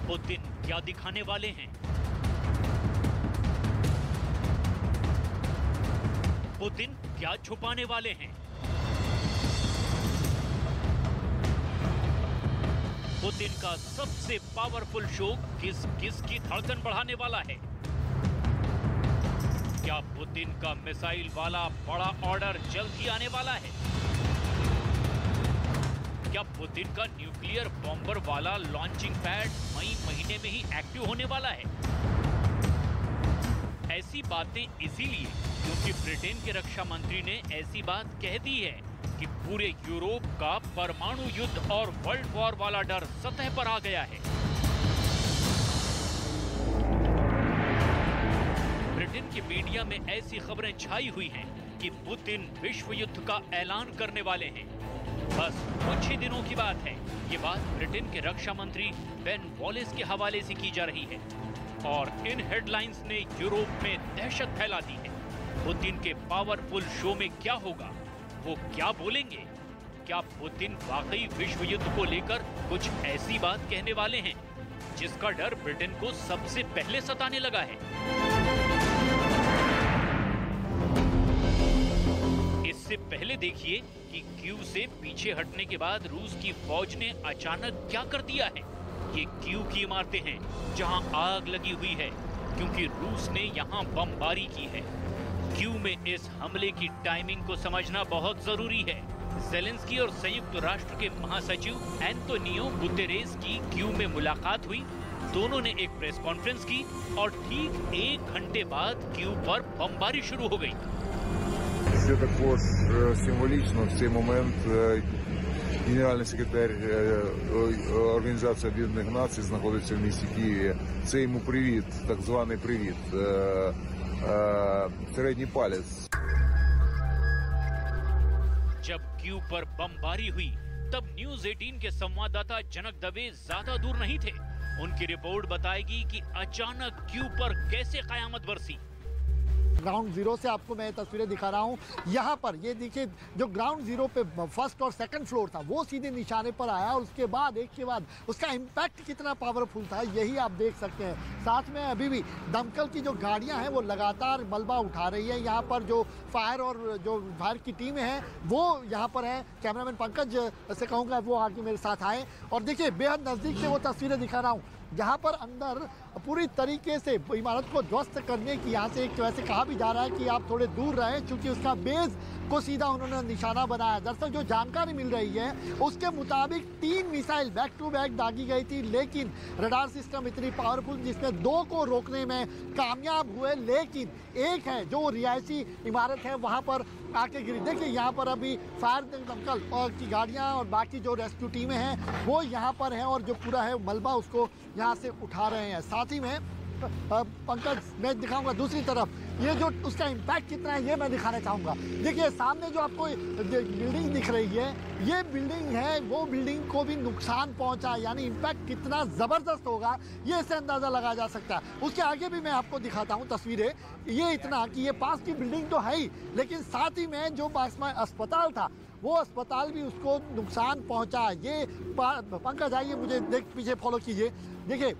Putin क्या दिखाने वाले हैं? पुतिन क्या छुपाने वाले हैं? पुतिन का सबसे पावरफुल शो किस किस की धड़कन बढ़ाने वाला है? क्या पुतिन का मिसाइल वाला बड़ा ऑर्डर जल्द ही आने वाला है? क्या पुतिन का न्यूक्लियर बॉम्बर वाला लॉन्चिंग पैड मई महीने में ही एक्टिव होने वाला है? ऐसी बातें इसीलिए क्योंकि ब्रिटेन के रक्षा मंत्री ने ऐसी बात कह दी है कि पूरे यूरोप का परमाणु युद्ध और वर्ल्ड वॉर वाला डर सतह पर आ गया है। ब्रिटेन की मीडिया में ऐसी खबरें छाई हुई हैं कि पुतिन विश्व युद्ध का ऐलान करने वाले हैं। बस कुछ ही दिनों की बात है। ये बात ब्रिटेन के रक्षा मंत्री बेन वॉलेस के हवाले से की जा रही है और इन हेडलाइंस ने यूरोप में दहशत फैला दी है। पुतिन के पावरफुल शो में क्या होगा? वो क्या बोलेंगे? क्या पुतिन वाकई विश्व युद्ध को लेकर कुछ ऐसी बात कहने वाले हैं जिसका डर ब्रिटेन को सबसे पहले सताने लगा है? इससे पहले देखिए कि कीव से पीछे हटने के बाद रूस की फौज ने अचानक क्या कर दिया है। ये कीव की इमारतें हैं जहां आग लगी हुई है क्योंकि रूस ने यहां बमबारी की है। कीव में इस हमले की टाइमिंग को समझना बहुत जरूरी है। ज़ेलेंस्की और संयुक्त राष्ट्र के महासचिव एंटोनियो गुतेरेस की कीव में मुलाकात हुई। दोनों ने एक प्रेस कॉन्फ्रेंस की और ठीक 1 घंटे बाद कीव पर बमबारी शुरू हो गई। Це також символічно в цей момент генеральний секретар Організації Об'єднаних Націй знаходиться в місті Києві. Це йому привіт, так званий привіт, середній палець. जब कीव पर बमबारी हुई तब न्यूज 18 के संवाददाता जनक दवे ज्यादा दूर नहीं थे। उनकी रिपोर्ट बताएगी कि अचानक कीव पर कैसे कयामत बरसी। ग्राउंड जीरो से आपको मैं तस्वीरें दिखा रहा हूँ। यहाँ पर ये देखिए, जो ग्राउंड जीरो पे फर्स्ट और सेकंड फ्लोर था वो सीधे निशाने पर आया और उसके बाद एक के बाद उसका इम्पैक्ट कितना पावरफुल था यही आप देख सकते हैं। साथ में अभी भी दमकल की जो गाड़ियाँ हैं वो लगातार मलबा उठा रही है। यहाँ पर जो फायर और जो फायर की टीमें हैं वो यहाँ पर है। कैमरामैन पंकज से कहूँगा वो आगे मेरे साथ आए और देखिए बेहद नज़दीक से वो तस्वीरें दिखा रहा हूँ। यहाँ पर अंदर पूरी तरीके से इमारत को ध्वस्त करने की यहाँ से एक वैसे कहा भी जा रहा है कि आप थोड़े दूर रहें क्योंकि उसका बेस को सीधा उन्होंने निशाना बनाया। दरअसल जो जानकारी मिल रही है उसके मुताबिक 3 मिसाइल बैक टू बैक दागी गई थी, लेकिन रडार सिस्टम इतनी पावरफुल जिसमें 2 को रोकने में कामयाब हुए, लेकिन एक है जो रिहायशी इमारत है वहाँ पर आके गिरी। देखिए यहाँ पर अभी फायर दमकल और की गाड़ियाँ और बाकी जो रेस्क्यू टीमें हैं वो यहाँ पर हैं और जो पूरा है मलबा उसको यहाँ से उठा रहे हैं। साथ ही में पंकज मैं दिखाऊंगा दूसरी तरफ ये जो उसका इम्पैक्ट कितना है ये मैं दिखाना चाहूँगा। देखिए सामने जो आपको बिल्डिंग दिख रही है ये बिल्डिंग है, वो बिल्डिंग को भी नुकसान पहुंचा, यानी इम्पैक्ट कितना ज़बरदस्त होगा ये इससे अंदाज़ा लगाया जा सकता है। उसके आगे भी मैं आपको दिखाता हूँ तस्वीरें। ये इतना कि ये पास की बिल्डिंग तो है ही, लेकिन साथ ही में जो पास में अस्पताल था वो अस्पताल भी उसको नुकसान पहुँचा। ये पंकज आइए मुझे पीछे फॉलो कीजिए। देखिए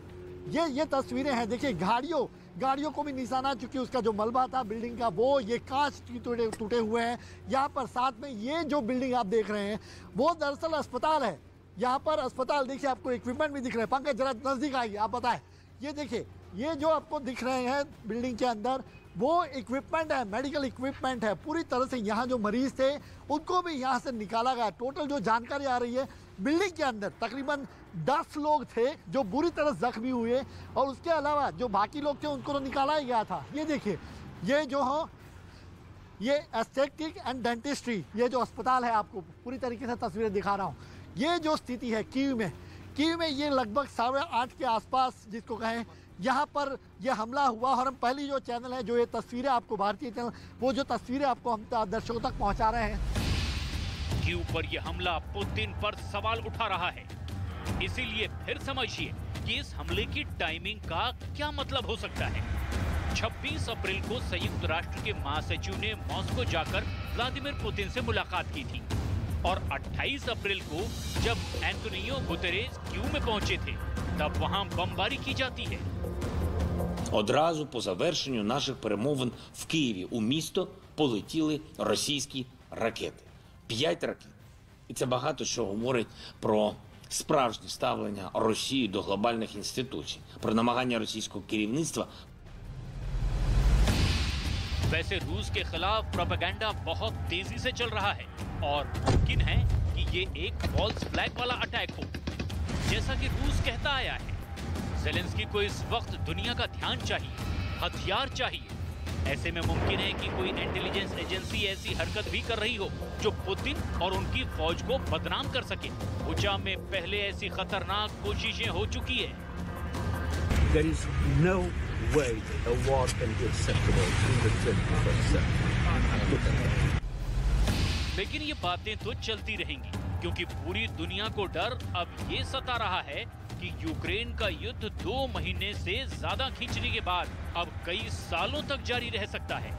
ये तस्वीरें हैं। देखिए गाड़ियों को भी निशाना, चूंकि उसका जो मलबा था बिल्डिंग का वो ये कांच टूटे हुए हैं। यहाँ पर साथ में ये जो बिल्डिंग आप देख रहे हैं वो दरअसल अस्पताल है। यहाँ पर अस्पताल देखिए, आपको इक्विपमेंट भी दिख रहे हैं। पंकज जरा नज़दीक आइए, आप बताएं। ये देखिए ये जो आपको दिख रहे हैं बिल्डिंग के अंदर वो इक्विपमेंट है, मेडिकल इक्विपमेंट है। पूरी तरह से यहाँ जो मरीज थे उनको भी यहाँ से निकाला गया। टोटल जो जानकारी आ रही है बिल्डिंग के अंदर तकरीबन 10 लोग थे जो बुरी तरह जख्मी हुए और उसके अलावा जो बाकी लोग थे उनको तो निकाला ही गया था। ये देखिए ये जो हो ये एस्थेटिक एंड डेंटिस्ट्री, ये जो अस्पताल है आपको पूरी तरीके से तस्वीरें दिखा रहा हूँ। ये जो स्थिति है कीव में ये लगभग 8:30 के आसपास जिसको कहें यहाँ पर ये हमला हुआ। और हम पहली जो चैनल है जो ये तस्वीरें आपको भारतीय चैनल वो जो तस्वीरें आपको हम दर्शकों तक पहुँचा रहे हैं। कीव पर यह हमला पुतिन पर सवाल उठा रहा है, इसीलिए फिर समझिए कि इस हमले की टाइमिंग का क्या मतलब हो सकता है। 26 अप्रैल को संयुक्त राष्ट्र के महासचिव ने मॉस्को जाकर व्लादिमीर पुतिन से मुलाकात की थी और 28 अप्रैल को जब एंटोनियो गुतेरेस कीव में पहुंचे थे तब वहां बमबारी की जाती है। Одразу по завершенню наших перемовин в Києві у місто полетіли російські ракети. 5 ракет. І це багато що говорить про справжнє ставлення Росії до глобальних інституцій, про намагання російського керівництва. वैसे रूस के खिलाफ प्रोपेगेंडा बहुत तेजी से चल रहा है और मुमकिन है कि ये एक फॉल्स फ्लैग वाला अटैक हो, जैसा कि रूस कहता आया है। ज़ेलेंस्की को इस वक्त दुनिया का ध्यान चाहिए, हथियार चाहिए। ऐसे में मुमकिन है कि कोई इंटेलिजेंस एजेंसी ऐसी हरकत भी कर रही हो जो पुतिन और उनकी फौज को बदनाम कर सके। बुचा में पहले ऐसी खतरनाक कोशिशें हो चुकी है। There is no way a war can be acceptable in the 21st century. लेकिन ये बातें तो चलती रहेंगी क्योंकि पूरी दुनिया को डर अब ये सता रहा है कि यूक्रेन का युद्ध 2 महीने से ज्यादा खींचने के बाद अब कई सालों तक जारी रह सकता है।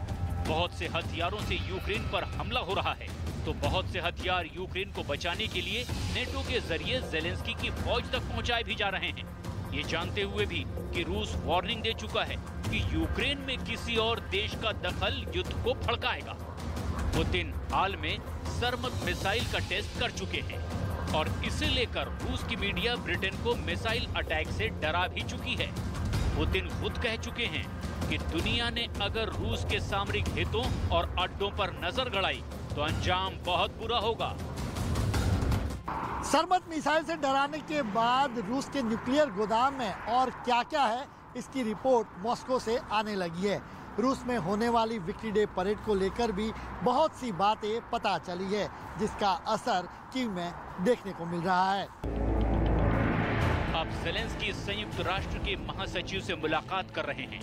बहुत से हथियारों से यूक्रेन पर हमला हो रहा है तो बहुत से हथियार यूक्रेन को बचाने के लिए नेटो के जरिए ज़ेलेंस्की की फौज तक पहुंचाए भी जा रहे हैं, ये जानते हुए भी कि रूस वार्निंग दे चुका है कि यूक्रेन में किसी और देश का दखल युद्ध को भड़काएगा। पुतिन हाल में सरमत मिसाइल का टेस्ट कर चुके हैं और इसे लेकर रूस की मीडिया ब्रिटेन को मिसाइल अटैक से डरा भी चुकी है। पुतिन खुद कह चुके हैं कि दुनिया ने अगर रूस के सामरिक हितों और अड्डों पर नजर गड़ाई तो अंजाम बहुत बुरा होगा। सरमत मिसाइल से डराने के बाद रूस के न्यूक्लियर गोदाम में और क्या क्या है, इसकी रिपोर्ट मॉस्को से आने लगी है। रूस में होने वाली विक्ट्री डे परेड को लेकर भी बहुत सी बातें पता चली है, जिसका असर कीव में देखने को मिल रहा है। अब ज़ेलेंस्की संयुक्त राष्ट्र के महासचिव से मुलाकात कर रहे हैं,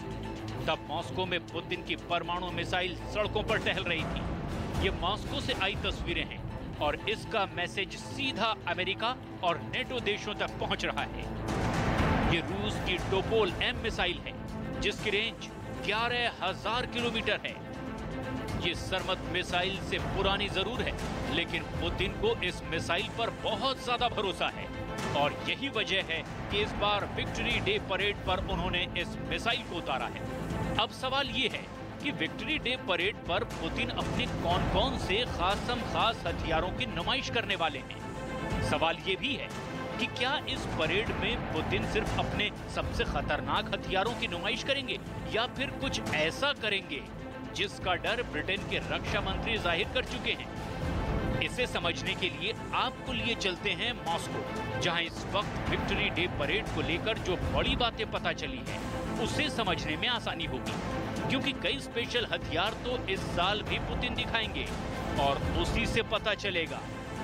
तब मॉस्को में पुतिन की परमाणु मिसाइल सड़कों पर टहल रही थी। ये मॉस्को से आई तस्वीरें हैं और इसका मैसेज सीधा अमेरिका और नेटो देशों तक पहुंच रहा है। ये रूस की टोपोल M मिसाइल है जिसकी रेंज 11,000 किलोमीटर है। ये सरमत मिसाइल से पुरानी जरूर है, लेकिन पुतिन को इस मिसाइल पर बहुत ज्यादा भरोसा है और यही वजह है कि इस बार विक्ट्री डे परेड पर उन्होंने इस मिसाइल को उतारा है। अब सवाल ये है कि विक्ट्री डे परेड पर पुतिन अपने कौन-कौन से खास हथियारों की नुमाइश करने वाले हैं। सवाल ये भी है कि क्या इस परेड में पुतिन सिर्फ अपने सबसे खतरनाक हथियारों की नुमाइश करेंगे या फिर कुछ ऐसा करेंगे जिसका डर ब्रिटेन के रक्षा मंत्री जाहिर कर चुके हैं। इसे समझने के लिए आपको लिए चलते हैं मॉस्को, जहां इस वक्त विक्ट्री डे परेड को लेकर जो बड़ी बातें पता चली है उसे समझने में आसानी होगी, क्योंकि कई स्पेशल हथियार तो इस साल भी पुतिन दिखाएंगे और उसी से पता चलेगा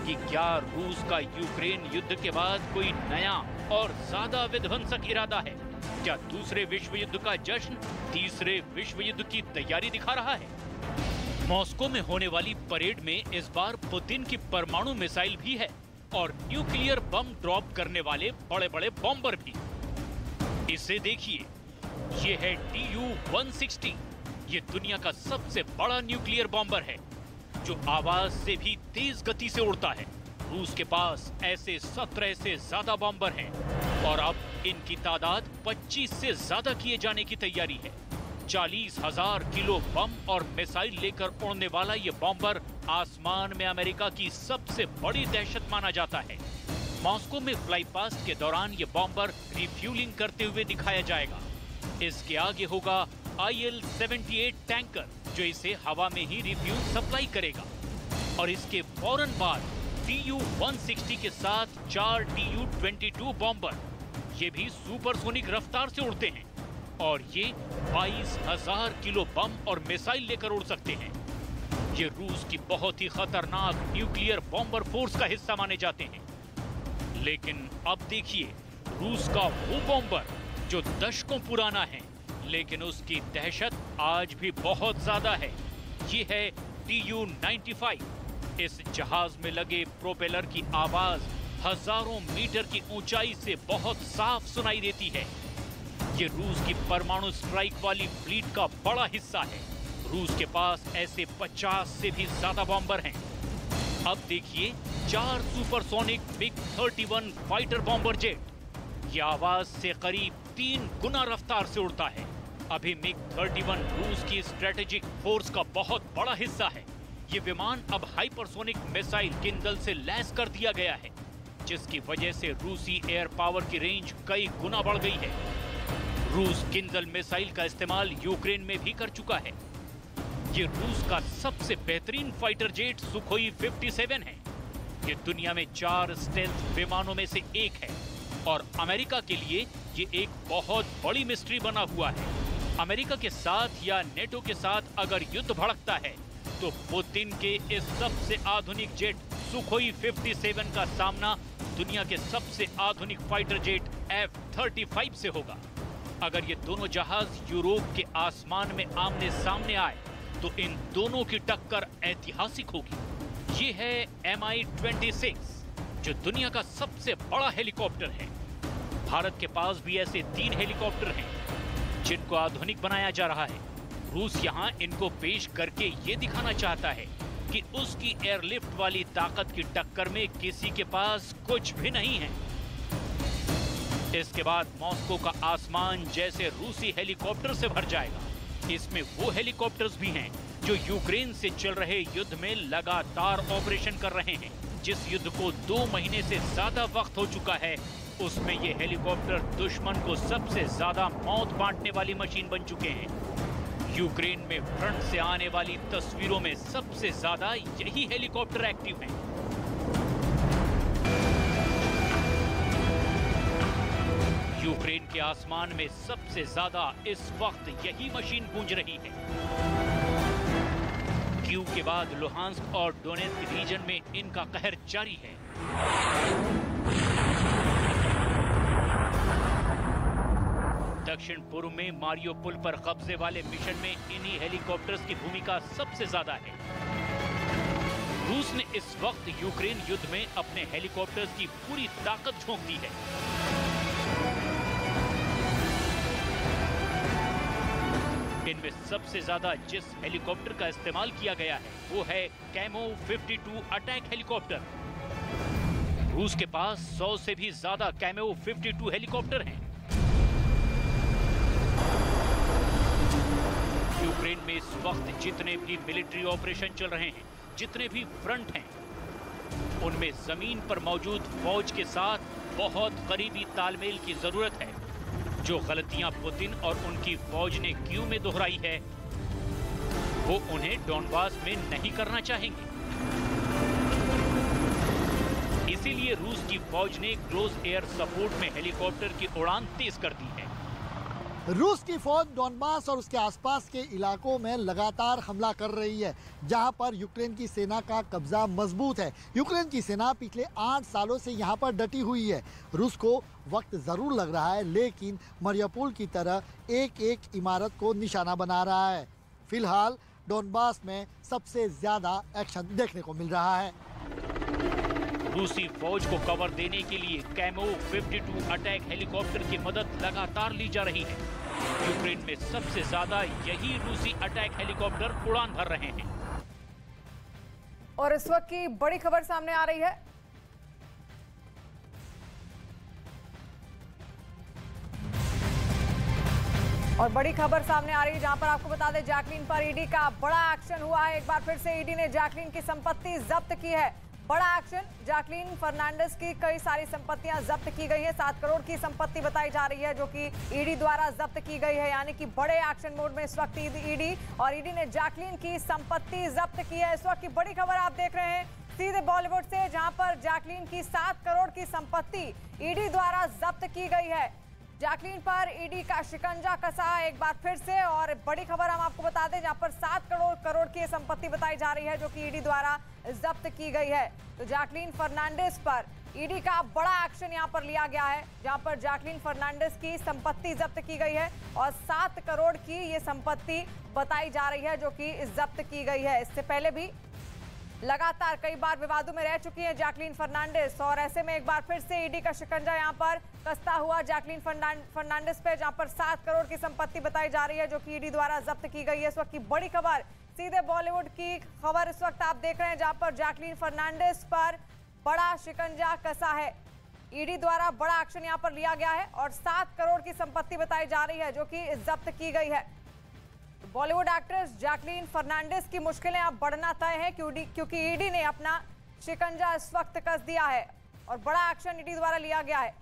कि क्या रूस का यूक्रेन युद्ध के बाद कोई नया और ज्यादा विध्वंसक इरादा है। क्या दूसरे विश्व युद्ध का जश्न तीसरे विश्व युद्ध की तैयारी दिखा रहा है। मॉस्को में होने वाली परेड में इस बार पुतिन की परमाणु मिसाइल भी है और न्यूक्लियर बम ड्रॉप करने वाले बड़े-बड़े बॉम्बर भी। इसे देखिए, ये है Tu-160। ये दुनिया का सबसे बड़ा न्यूक्लियर बॉम्बर है जो आवाज से भी तेज गति से उड़ता है। रूस के पास ऐसे 17 से ज्यादा बॉम्बर हैं और अब इनकी तादाद 25 से ज्यादा किए जाने की तैयारी है। 40,000 किलो बम और मिसाइल लेकर उड़ने वाला ये बॉम्बर आसमान में अमेरिका की सबसे बड़ी दहशत माना जाता है। मॉस्को में फ्लाई पास्ट के दौरान ये बॉम्बर रिफ्यूलिंग करते हुए दिखाया जाएगा। इसके आगे होगा IL-78 टैंकर जो इसे हवा में ही रिफ्यूल सप्लाई करेगा और इसके फौरन बाद Tu-160 के साथ 4 Tu-22 बॉम्बर, ये भी सुपरसोनिक रफ्तार से उड़ते हैं और ये 22,000 किलो बम और मिसाइल लेकर उड़ सकते हैं। ये रूस की बहुत ही खतरनाक न्यूक्लियर बॉम्बर फोर्स का हिस्सा माने जाते हैं। लेकिन अब देखिए, रूस का वो बॉम्बर जो दशकों पुराना है, लेकिन उसकी दहशत आज भी बहुत ज्यादा है। ये है Tu-95। इस जहाज में लगे प्रोपेलर की आवाज हजारों मीटर की ऊंचाई से बहुत साफ सुनाई देती है। ये रूस की परमाणु स्ट्राइक वाली फ्लीट का बड़ा हिस्सा है। रूस के पास ऐसे 50 से भी ज्यादा बॉम्बर हैं। अब देखिए 4 supersonic MiG-31 fighter bomber jet. यह आवाज से करीब 3 गुना रफ्तार से उड़ता है। अभी MiG-31 रूस की स्ट्रेटेजिक फोर्स का बहुत बड़ा हिस्सा है। ये विमान अब हाइपरसोनिक मिसाइल किंजल से लैस कर दिया गया है, जिसकी वजह से रूसी एयर पावर की रेंज कई गुना बढ़ गई है। रूस किंजल मिसाइल का इस्तेमाल यूक्रेन में भी कर चुका है। ये रूस का सबसे बेहतरीन फाइटर जेट सुखोई 57 है। ये दुनिया में 4 स्टेल्थ विमानों में से एक है और अमेरिका के लिए ये एक बहुत बड़ी मिस्ट्री बना हुआ है। अमेरिका के साथ या नेटो के साथ अगर युद्ध भड़कता है तो पुतिन के इस सबसे आधुनिक जेट सुखोई 57 का सामना दुनिया के सबसे आधुनिक फाइटर जेट F-35 से होगा। अगर ये दोनों जहाज यूरोप के आसमान में आमने सामने आए तो इन दोनों की टक्कर ऐतिहासिक होगी। ये है Mi-26, जो दुनिया का सबसे बड़ा हेलीकॉप्टर है। भारत के पास भी ऐसे 3 हेलीकॉप्टर हैं जिनको आधुनिक बनाया जा रहा है। रूस यहां इनको पेश करके ये दिखाना चाहता है कि उसकी एयरलिफ्ट वाली ताकत की टक्कर में किसी के पास कुछ भी नहीं है। इसके बाद मॉस्को का आसमान जैसे रूसी हेलीकॉप्टर से भर जाएगा। इसमें वो हेलीकॉप्टर्स भी हैं जो यूक्रेन से चल रहे युद्ध में लगातार ऑपरेशन कर रहे हैं। जिस युद्ध को 2 महीने से ज्यादा वक्त हो चुका है, उसमें ये हेलीकॉप्टर दुश्मन को सबसे ज्यादा मौत बांटने वाली मशीन बन चुके हैं। यूक्रेन में फ्रंट से आने वाली तस्वीरों में सबसे ज्यादा यही हेलीकॉप्टर एक्टिव हैं। यूक्रेन के आसमान में सबसे ज्यादा इस वक्त यही मशीन गूंज रही है। कीव के बाद लुहांस्क और डोनेत्स्क रीजन में इनका कहर जारी है। दक्षिण पूर्व में मारियोपोल पर कब्जे वाले मिशन में इन्हीं हेलीकॉप्टर्स की भूमिका सबसे ज्यादा है। रूस ने इस वक्त यूक्रेन युद्ध में अपने हेलीकॉप्टर्स की पूरी ताकत झोंक दी है। इनमें सबसे ज्यादा जिस हेलीकॉप्टर का इस्तेमाल किया गया है वो है कैमो 52 अटैक हेलीकॉप्टर। रूस के पास 100 से भी ज्यादा कैमो 52 हेलीकॉप्टर हैं। यूक्रेन में इस वक्त जितने भी मिलिट्री ऑपरेशन चल रहे हैं, जितने भी फ्रंट हैं, उनमें जमीन पर मौजूद फौज के साथ बहुत करीबी तालमेल की जरूरत है। जो गलतियां पुतिन और उनकी फौज ने कीव में दोहराई है, वो उन्हें डोनबास में नहीं करना चाहेंगे। इसीलिए रूस की फौज ने क्लोज एयर सपोर्ट में हेलीकॉप्टर की उड़ान तेज कर दी है। रूस की फौज डोनबास और उसके आसपास के इलाकों में लगातार हमला कर रही है, जहां पर यूक्रेन की सेना का कब्जा मजबूत है। यूक्रेन की सेना पिछले 8 सालों से यहां पर डटी हुई है। रूस को वक्त जरूर लग रहा है, लेकिन मारियोपोल की तरह एक एक इमारत को निशाना बना रहा है। फिलहाल डोनबास में सबसे ज्यादा एक्शन देखने को मिल रहा है। रूसी फौज को कवर देने के लिए कैमो 52 अटैक हेलीकॉप्टर की मदद लगातार ली जा रही है। यूक्रेन में सबसे ज्यादा यही रूसी अटैक हेलीकॉप्टर उड़ान भर रहे हैं। और इस वक्त की बड़ी खबर सामने आ रही है। और बड़ी खबर सामने आ रही है, जहां पर आपको बता दें जैकलीन पर ईडी का बड़ा एक्शन हुआ है। एक बार फिर से ईडी ने जैकलीन की संपत्ति जब्त की है। बड़ा एक्शन, जैकलीन फर्नांडिस की कई सारी संपत्तियां जब्त की गई है। 7 करोड़ की संपत्ति बताई जा रही है जो कि ईडी द्वारा जब्त की गई है, यानी कि बड़े एक्शन मोड में इस वक्त ईडी और ईडी ने जैकलीन की संपत्ति जब्त की है। इस वक्त की बड़ी खबर आप देख रहे हैं सीधे बॉलीवुड से, जहां पर जैकलीन की 7 करोड़ की संपत्ति ईडी द्वारा जब्त की गई है। जैकलीन पर ईडी का शिकंजा कसा एक बार फिर से। और बड़ी खबर हम आपको बता दें, जहां पर 7 करोड़ की संपत्ति बताई जा रही है जो कि ईडी द्वारा जब्त की गई है। तो जैकलीन फर्नांडिस पर ईडी का बड़ा एक्शन यहां पर लिया गया है, जहां पर जैकलीन फर्नांडिस की संपत्ति जब्त की गई है और 7 करोड़ की ये संपत्ति बताई जा रही है जो कि जब्त की गई है। इससे पहले भी लगातार कई बार विवादों में रह चुकी है जैकलीन फर्नांडिस, और ऐसे में एक बार फिर से ईडी का शिकंजा यहां पर कसता हुआ जैकलीन फर्नांडिस पे, जहां पर 7 करोड़ की संपत्ति बताई जा रही है जो कि ईडी द्वारा जब्त की गई है। इस वक्त की बड़ी खबर, सीधे बॉलीवुड की खबर इस वक्त आप देख रहे हैं, जहां पर जैकलीन फर्नांडिस पर बड़ा शिकंजा कसा है। ईडी द्वारा बड़ा एक्शन यहां पर लिया गया है और 7 करोड़ की संपत्ति बताई जा रही है जो कि जब्त की गई है। बॉलीवुड एक्ट्रेस जैकलीन फर्नांडिस की मुश्किलें अब बढ़ना तय है क्योंकि ईडी ने अपना शिकंजा इस वक्त कस दिया है और बड़ा एक्शन ईडी द्वारा लिया गया है।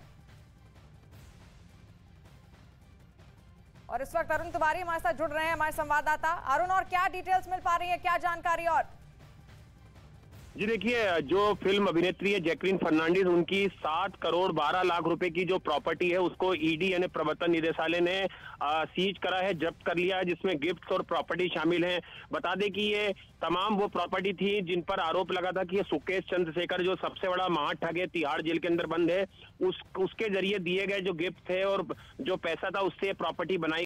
और इस वक्त अरुण तिवारी हमारे साथ जुड़ रहे हैं, हमारे संवाददाता। अरुण, और क्या डिटेल्स मिल पा रही है, क्या जानकारी? और जी देखिए, जो फिल्म अभिनेत्री है जैकलीन फर्नांडिस, उनकी 7 करोड़ 12 लाख रुपए की जो प्रॉपर्टी है उसको ईडी यानी प्रवर्तन निदेशालय ने सीज करा है, जब्त कर लिया है, जिसमें गिफ्ट्स और प्रॉपर्टी शामिल हैं। बता दें कि ये तमाम वो प्रॉपर्टी थी जिन पर आरोप लगा था कि ये सुकेश चंद्रशेखर, जो सबसे बड़ा महाठग है, तिहाड़ जेल के अंदर बंद है, उसके जरिए दिए गए जो गिफ्ट थे और जो पैसा था उससे प्रॉपर्टी बनाई